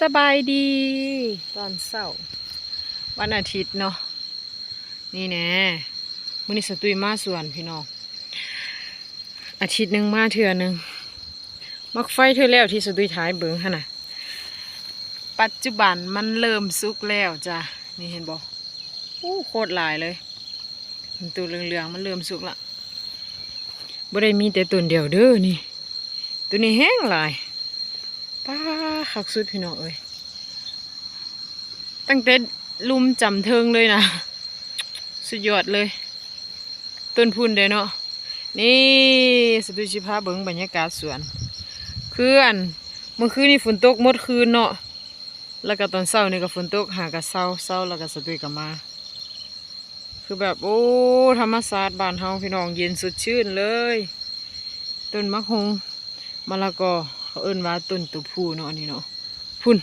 สบายดีตอนเช้าวันอาทิตย์เนาะนี่แน่มื้อนี้สตุยมาสวนพี่น้องอาทิตย์หนึ่งมาเทื่อหนึ่งมักไฟเทื่อแล้วที่สตุยถ่ายเบิ่งหั่นน่ะปัจจุบันมันเริ่มสุกแล้วจ้ะนี่เห็นบ่โคตรหลายเลยตัวเหลืองๆมันเริ่มสุกละบ่ได้มีแต่ต้นเดียวเด้อนี่ตัวนี้แห้งหลายป้าคักสุดพี่น้องเอ้ยตั้งแต่ลุมจำเทิงเลยนะสุดยอดเลยต้นพุ่นเด้เนาะนี่สตูชิพาเบิ่งบรรยากาศสวนคือเมื่อคืนนี่ฝนตกหมดคืนเนาะแล้วก็ตอนเช้านี่ก็ฝนตกหากะเช้าแล้วก็สตูก็มาคือแบบโอ้ธรรมศาสตร์บ้านเฮาพี่น้องเย็นสดชื่นเลยต้นมะฮงมะละกอเขาเอิ้นว่าต้นตัวผู้เนาะนี่เนาะพุ่น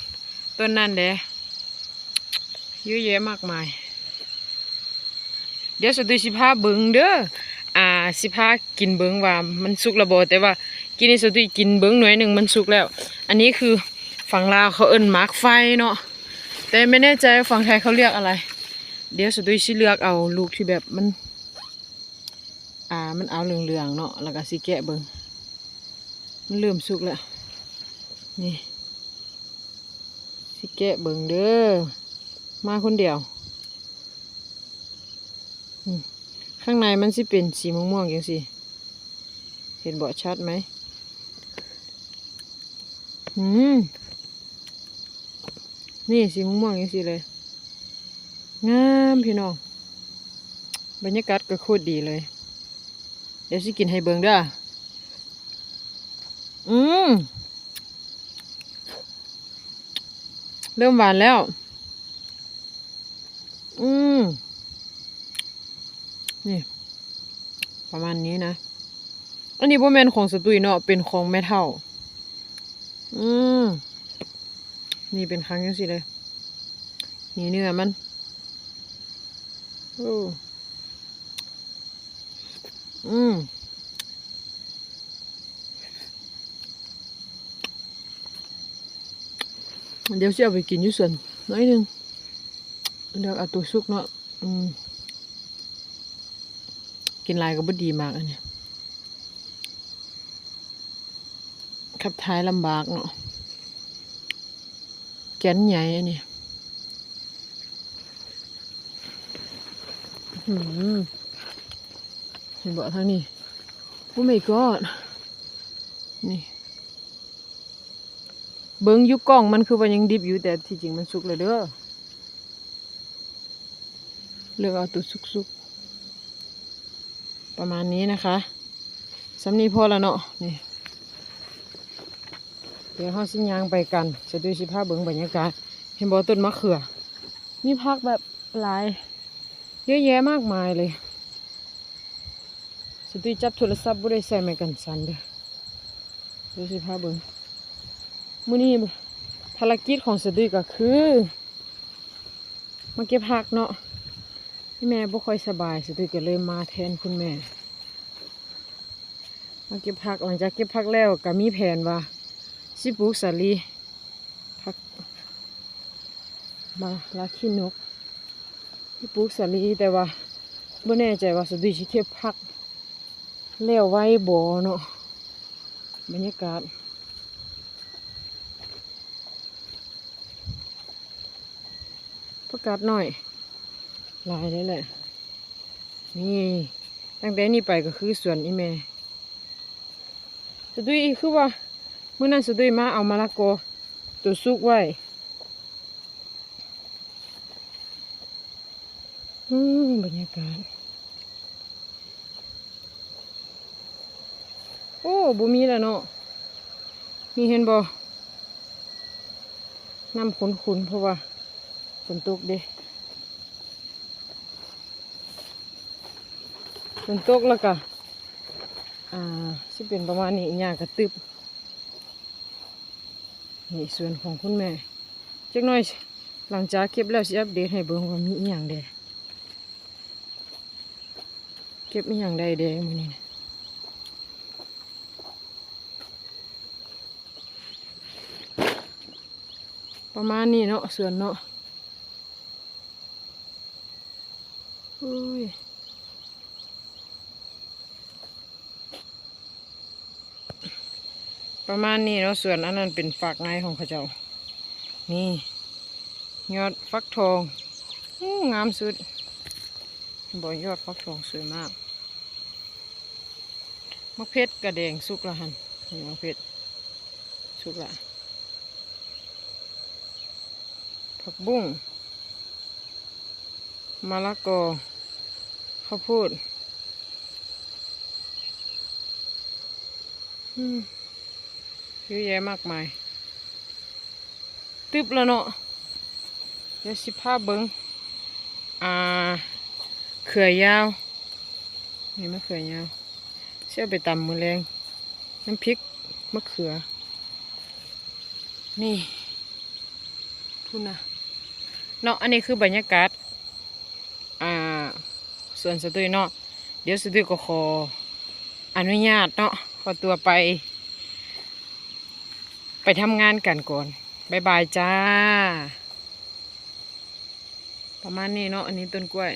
ต้นนั่นเด้เยอะแยะมากมายเดี๋ยวสตูสิพาเบิ่งเด้อสิพากินเบิ่งว่ามันสุกระบ่แต่ว่ากินนี่สตูกินเบิ่งหน่อยหนึ่งมันสุกแล้วอันนี้คือฝั่งลาวเขาเอิ้นหมากไฟเนาะแต่ไม่แน่ใจฝั่งไทยเขาเรียกอะไรเดี๋ยวสตูสิเลือกเอาลูกที่แบบมันมันเอาเหลืองๆเนาะแล้วก็สิแกะเบิ่งมันเริ่มสุกแล้วนี่สิแกะเบิ่งเด้อมาคนเดียวข้างในมันสิเป็นสีม่วงๆอย่างสิเห็นบ่ชัดไหมนี่สีม่วงๆอย่างสิเลยงามพี่น้องบรรยากาศก็โคตรดีเลยเดี๋ยวสิกินให้เบิ่งเด้อเริ่มหวานแล้วนี่ประมาณนี้นะอันนี้บ่แม่นของสตุยเนาะเป็นของแม่เฒ่านี่เป็นครั้งจังซี่เลยนี่เนื้อมันเดี๋ยวสิเอาไปกินอยู่สวนน้อยนึงเดี๋ยวเอาตัวสุกเนาะกินลายก็บ่ดีมากอันนี้ขับถ่ายลำบากเนาะแกนใหญ่อันนี้เห็นบ่ทางนี้โอ้ my god นี่เบิ้งยุกกล้องมันคือว่ายังดิบอยู่แต่ที่จริงมันสุกเลยเด้อเลือกเอาตัวสุกๆประมาณนี้นะคะสำนีพอแล้วเนาะนี่เดี๋ยวเราสิย่างไปกันจะดูสิภาพเบิ้งบรรยากาศเห็นบ่ต้นมะเขือมีผักแบบหลายเยอะแยะมากมายเลยสตูจับโทรศัพท์บ่ได้ใส่ไม้กันสั่นเด้อดูสิภาพเบิ้งมื้อนี้ภารกิจของสตูก็คือมาเก็บผักเนาะที่แม่บ่ค่อยสบายสตูก็เลยมาแทนคุณแม่มาเก็บผักหลังจากเก็บผักแล้วก็มีแผนว่าสิปลูกสาลีผักมาลาขี้นกสิปลูกสาลีแต่ว่าบ่แน่ใจว่าสตูสิเก็บผักแล้วไว้บ่เนาะบรรยากาศประกาศหน่อยลายเลยแหละนี่ตั้งแต่นี้ไปก็คือสวนอีแม่สตุยคือว่าเมื่อนั้นสตุยมาเอามะละกอตัวสุกไว้บรรยากาศโอ้บ่มีแล้วเนาะนี่เห็นบ่น้ำขุ่นๆเพราะว่าฝนตกเด้ฝนตกแล้วก็สิเป็นประมาณนี้หญ้ากระตึบนี่ส่วนของคุณแม่จักหน่อยหลังจากเก็บแล้วสิอัปเดตให้เบิ่งว่ามีอีหยังแดเก็บอีหยังได้แดมื้อนี้ป ประมาณนี้เนาะสวนเนาะอุ้ยประมาณนี้เนาะส่วนอันนั้นเป็นฝักไงของเขาเจ้านี่ยอดฟักทองงามสุดบ่ยอดฟักทองสวยมากมะเพชรกระแดงสุกละหันนี่มะเพชรสุกละผักบุ้งมะละกอข้าวโพดเยอะแยะมากมายตึบแล้วเนาะเดี๋ยวสิพาเบิ้งเขือยาวนี่มะเขือยาวเชื่อไปตำมือแรงน้ำพริกมะเขือนี่พูดนะเนาะอันนี้คือบรรยากาศสวนสตุยเนาะเดี๋ยวสตุยก็ขออนุญาตเนาะขอตัวไปทำงานกันก่อนบ๊ายบายจ้าประมาณนี้เนาะอันนี้ต้นกล้วย